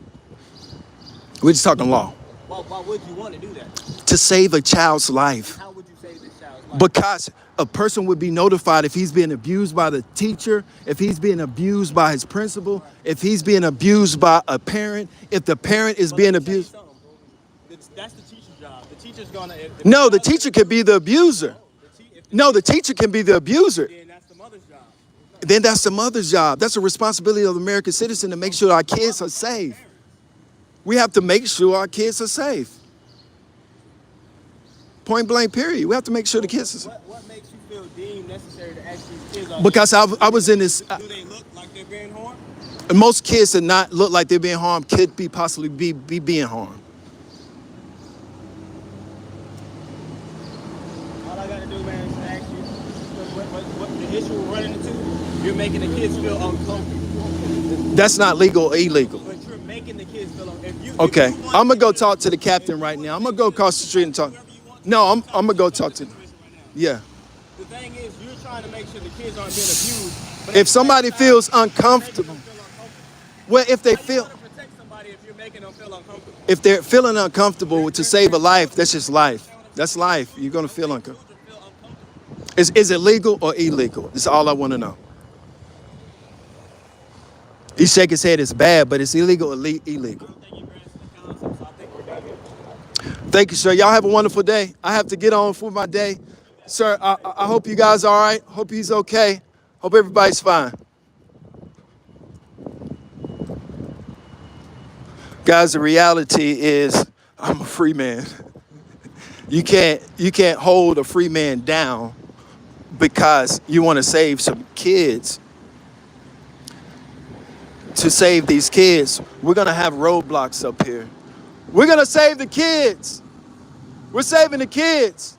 We're just talking law. Why would you want to do that? To save a child's life. How would you save this child's life? Because a person would be notified if he's being abused by the teacher, if he's being abused by his principal, if he's being abused by a parent, if the parent is being abused. That's the teacher's job. The teacher's gonna. If the No, the mother, teacher can be the abuser. if No, the teacher can be the abuser. then that's the mother's job. Then that's the mother's job. That's a responsibility of the American citizen to make sure our kids are safe. We have to make sure our kids are safe. Point blank, period. We have to make sure the kids are safe. What makes you feel deemed necessary to ask these kids? Are Because I was in this. do they look like they're being harmed? Most kids that not look like they're being harmed could be possibly be being harmed. All I gotta do, man, is ask you what the issue we're running into. You're making the kids feel uncomfortable. That's not legal or illegal. But you're making the kids feel uncomfortable. Okay, I'm gonna go talk to the captain right now. I'm gonna go across the street and talk. No, I'm gonna go talk to him. Yeah. The thing is, you're trying to make sure the kids aren't being abused. But If somebody feels uncomfortable, well, if they feel, to protect somebody if you're making them feel uncomfortable. if they're feeling uncomfortable to save a life, that's just life. That's life. You're gonna feel uncomfortable. Is it legal or illegal? That's all I want to know. He shake his head. It's bad, but it's illegal or illegal. Thank you, sir. Y'all have a wonderful day. I have to get on for my day. Sir, I hope you guys are all right. Hope he's okay. Hope everybody's fine. Guys, the reality is I'm a free man. You can't hold a free man down because you want to save some kids. To save these kids, we're going to have roadblocks up here. We're going to save the kids. We're saving the kids.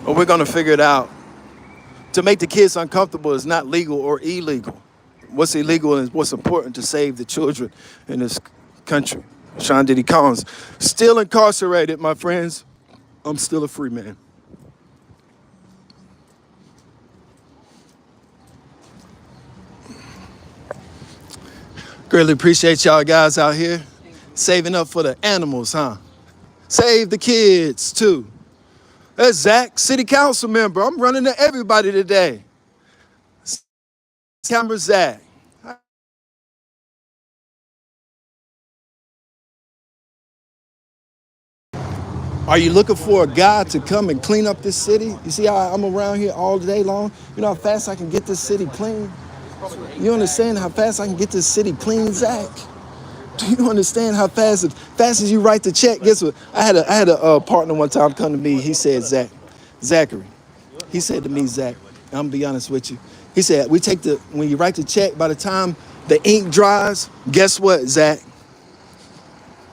But we're going to figure it out. To make the kids uncomfortable is not legal or illegal. What's illegal is what's important to save the children in this country. Sean Diddy Combs, still incarcerated, my friends. I'm still a free man. Greatly appreciate y'all guys out here saving up for the animals, huh? Save the kids too. That's Zach, city council member. I'm running to everybody today. Camera Zach. Are you looking for a guy to come and clean up this city? You see how I'm around here all day long? You know how fast I can get this city clean? You understand how fast I can get this city clean, Zach? Do you understand how fast as you write the check? Guess what? I had a partner one time come to me. He said, Zachary. He said to me, Zach, I'm gonna be honest with you. He said, when you write the check, by the time the ink dries, guess what, Zach?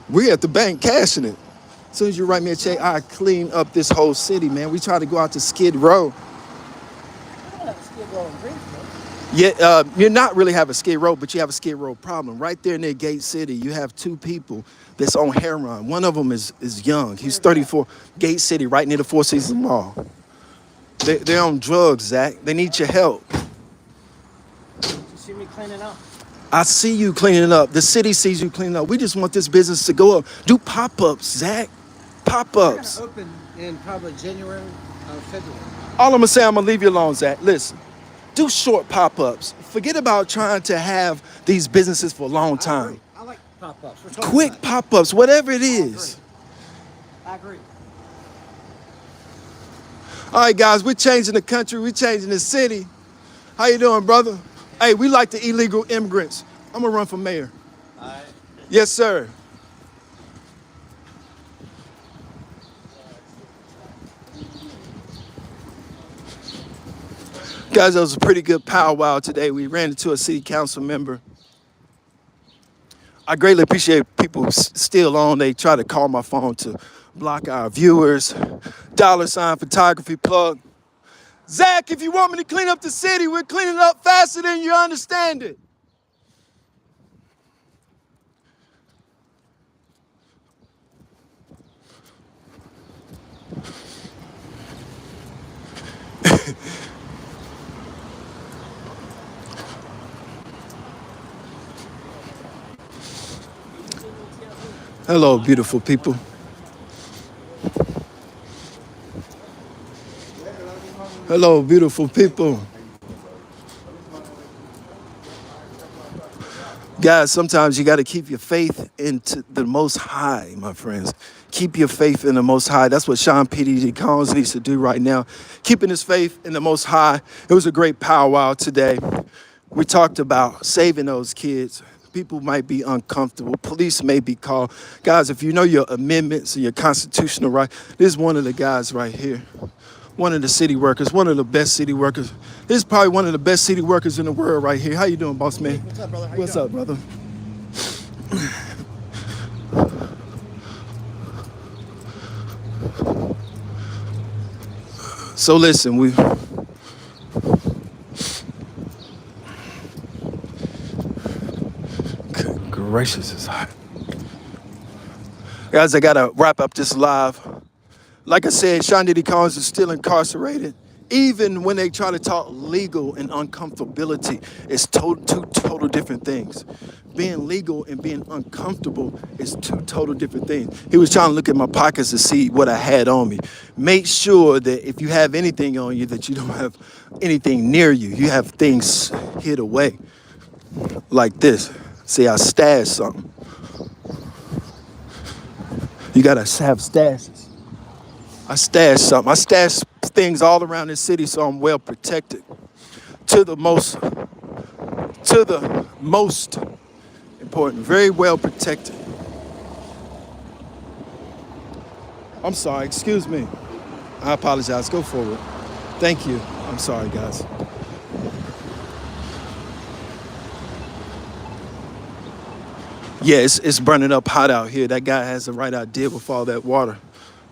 We're at the bank cashing it. As soon as you write me a check, I clean up this whole city, man. We try to go out to Skid Row. Yeah, you're not really have a Skid Row, but you have a Skid Row problem. Right there near Gate City, you have two people that's on heroin. One of them is young. He's 34. Gate City, right near the Four Seasons Mall. They're on drugs, Zach. They need your help. You see me cleaning up? I see you cleaning up. The city sees you cleaning up. We just want this business to go up. Do pop-ups, Zach. Pop-ups. We're gonna open in probably January or February. All I'm gonna say, I'm gonna leave you alone, Zach. Listen. Do short pop-ups. Forget about trying to have these businesses for a long time. I like pop-ups. Quick pop-ups, whatever it is. I agree. All right, guys, we're changing the country. We're changing the city. How you doing, brother? Hey, we like the illegal immigrants. I'm gonna run for mayor. All right. Yes, sir. Guys, that was a pretty good powwow today. We ran into a city council member. I greatly appreciate people still on. They try to call my phone to block our viewers. $ photography plug. Zach, if you want me to clean up the city, we're cleaning up faster than you understand it. Hello, beautiful people. Hello, beautiful people. Guys, sometimes you got to keep your faith into the Most High, my friends. Keep your faith in the Most High. That's what Sean P. Diddy Combs needs to do right now. Keeping his faith in the Most High. It was a great powwow today. We talked about saving those kids. People might be uncomfortable. Police may be called. Guys, if you know your amendments and your constitutional right, this is one of the guys right here. One of the city workers, one of the best city workers. This is probably one of the best city workers in the world right here. How you doing, boss man? What's up, brother? How What's up, brother? So listen, good gracious, it's hot. Guys, I gotta wrap up this live. Like I said, Sean Diddy Combs is still incarcerated. Even when they try to talk legal and uncomfortability, it's two total different things. Being legal and being uncomfortable is two total different things. He was trying to look at my pockets to see what I had on me. Make sure that if you have anything on you, that you don't have anything near you. You have things hid away like this. See, I stashed something. You gotta have stashes. I stashed something. I stashed things all around this city so I'm well protected. To the most important, very well protected. I'm sorry, excuse me. I apologize, go forward. Thank you. I'm sorry, guys. Yeah, it's burning up hot out here. That guy has the right idea with all that water.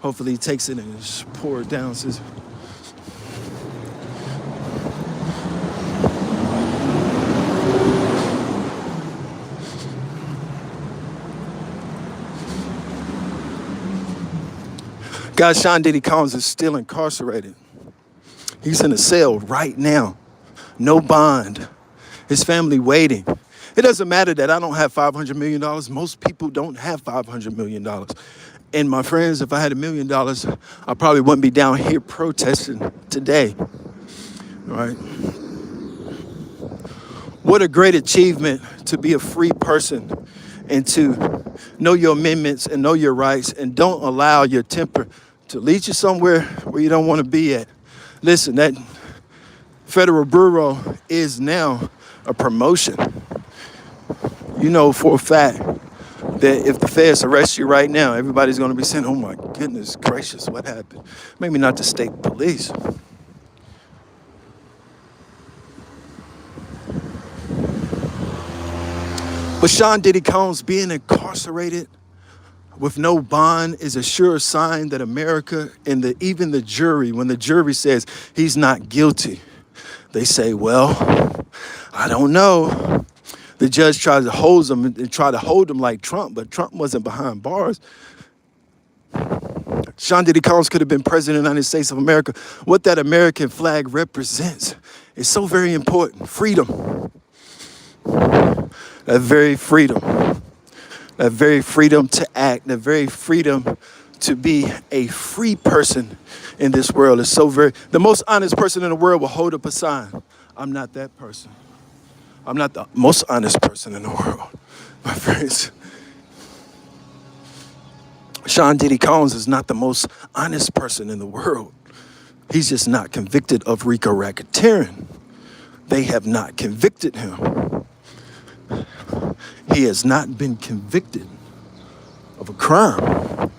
Hopefully he takes it and just pour it down. Guys, Sean Diddy Combs is still incarcerated. He's in a cell right now. No bond. His family waiting. It doesn't matter that I don't have $500 million. Most people don't have $500 million. And my friends, if I had $1 million, I probably wouldn't be down here protesting today. All right. What a great achievement to be a free person and to know your amendments and know your rights and don't allow your temper to lead you somewhere where you don't want to be at. Listen, that federal bureau is now a promotion. You know for a fact that if the feds arrest you right now, everybody's going to be saying, oh my goodness gracious, what happened? Maybe not the state police. But Sean Diddy Combs being incarcerated with no bond is a sure sign that America and even the jury, when the jury says he's not guilty, they say, well, I don't know. The judge tries to hold him and try to hold him like Trump, but Trump wasn't behind bars. Sean Diddy Combs could have been president of the United States of America. What that American flag represents is so very important. Freedom. That very freedom. That very freedom to act. That very freedom to be a free person in this world is so very... The most honest person in the world will hold up a sign. I'm not that person. I'm not the most honest person in the world, my friends. Sean Diddy Combs is not the most honest person in the world. He's just not convicted of RICO racketeering. They have not convicted him. He has not been convicted of a crime.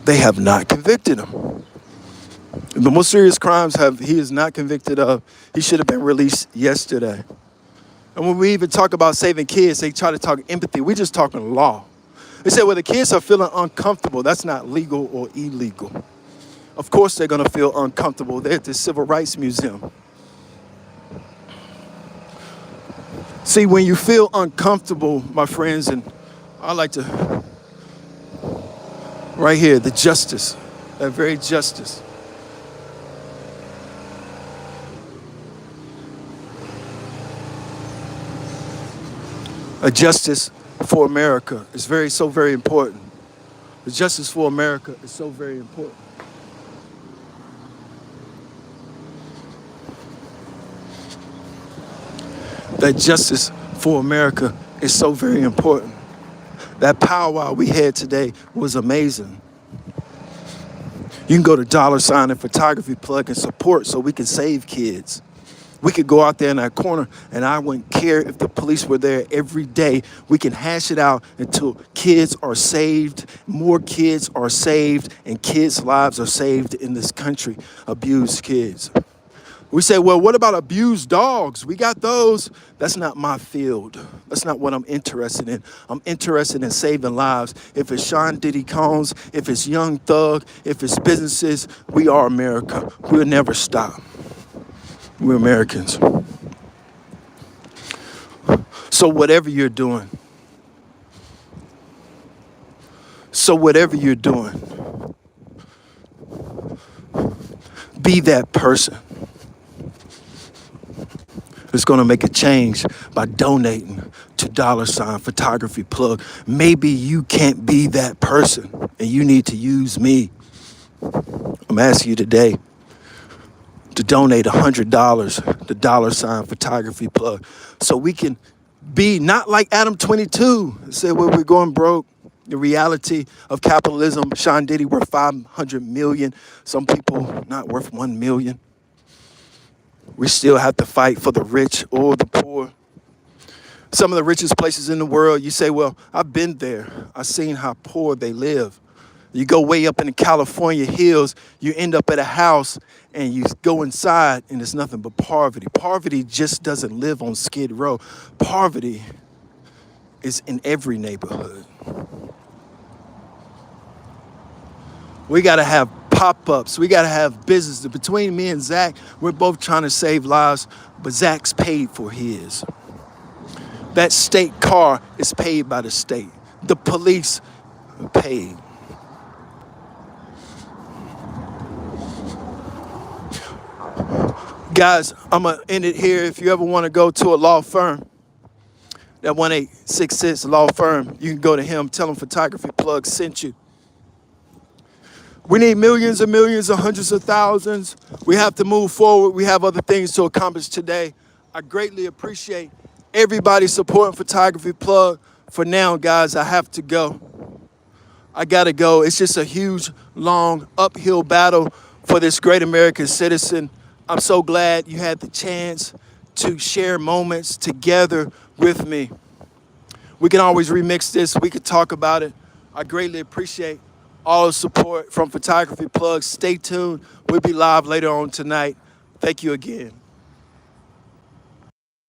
They have not convicted him. The most serious crimes he is not convicted of. He should have been released yesterday. And when we even talk about saving kids, they try to talk empathy. We're just talking law. They say, well, the kids are feeling uncomfortable. That's not legal or illegal. Of course they're going to feel uncomfortable. They're at the Civil Rights Museum. See, when you feel uncomfortable, my friends, and I like to, right here, the justice, that very justice. A justice for America is so very important. The justice for America is so very important. That justice for America is so very important. That powwow we had today was amazing. You can go to dollar sign and photography plug and support so we can save kids. We could go out there in that corner and I wouldn't care if the police were there every day. We can hash it out until kids are saved, more kids are saved, and kids' lives are saved in this country. Abused kids. We say, well, what about abused dogs? We got those. That's not my field. That's not what I'm interested in. I'm interested in saving lives. If it's Sean Diddy Combs, if it's Young Thug, if it's businesses, we are America. We'll never stop. We're Americans. So whatever you're doing, be that person that's going to make a change by donating to dollar sign photography plug. Maybe you can't be that person and you need to use me. I'm asking you today to donate $100 to dollar sign photography plug so we can be not like Adam 22 said, well, we're going broke. The reality of capitalism, Sean Diddy worth 500 million. Some people not worth 1 million. We still have to fight for the rich or the poor. Some of the richest places in the world, you say, well, I've been there. I've seen how poor they live. You go way up in the California hills, you end up at a house and you go inside and it's nothing but poverty. Poverty just doesn't live on Skid Row. Poverty is in every neighborhood. We gotta have pop-ups. We gotta have business. Between me and Zach, we're both trying to save lives, but Zach's paid for his. That state car is paid by the state. The police are paid. Guys, I'm going to end it here. If you ever want to go to a law firm, that 1866 law firm, you can go to him. Tell him Photography Plug sent you. We need millions and millions and hundreds of thousands. We have to move forward. We have other things to accomplish today. I greatly appreciate everybody supporting Photography Plug. For now, guys, I have to go. I got to go. It's just a huge, long, uphill battle for this great American citizen. I'm so glad you had the chance to share moments together with me. We can always remix this. We could talk about it. I greatly appreciate all the support from Photography Plug. Stay tuned. We'll be live later on tonight. Thank you again.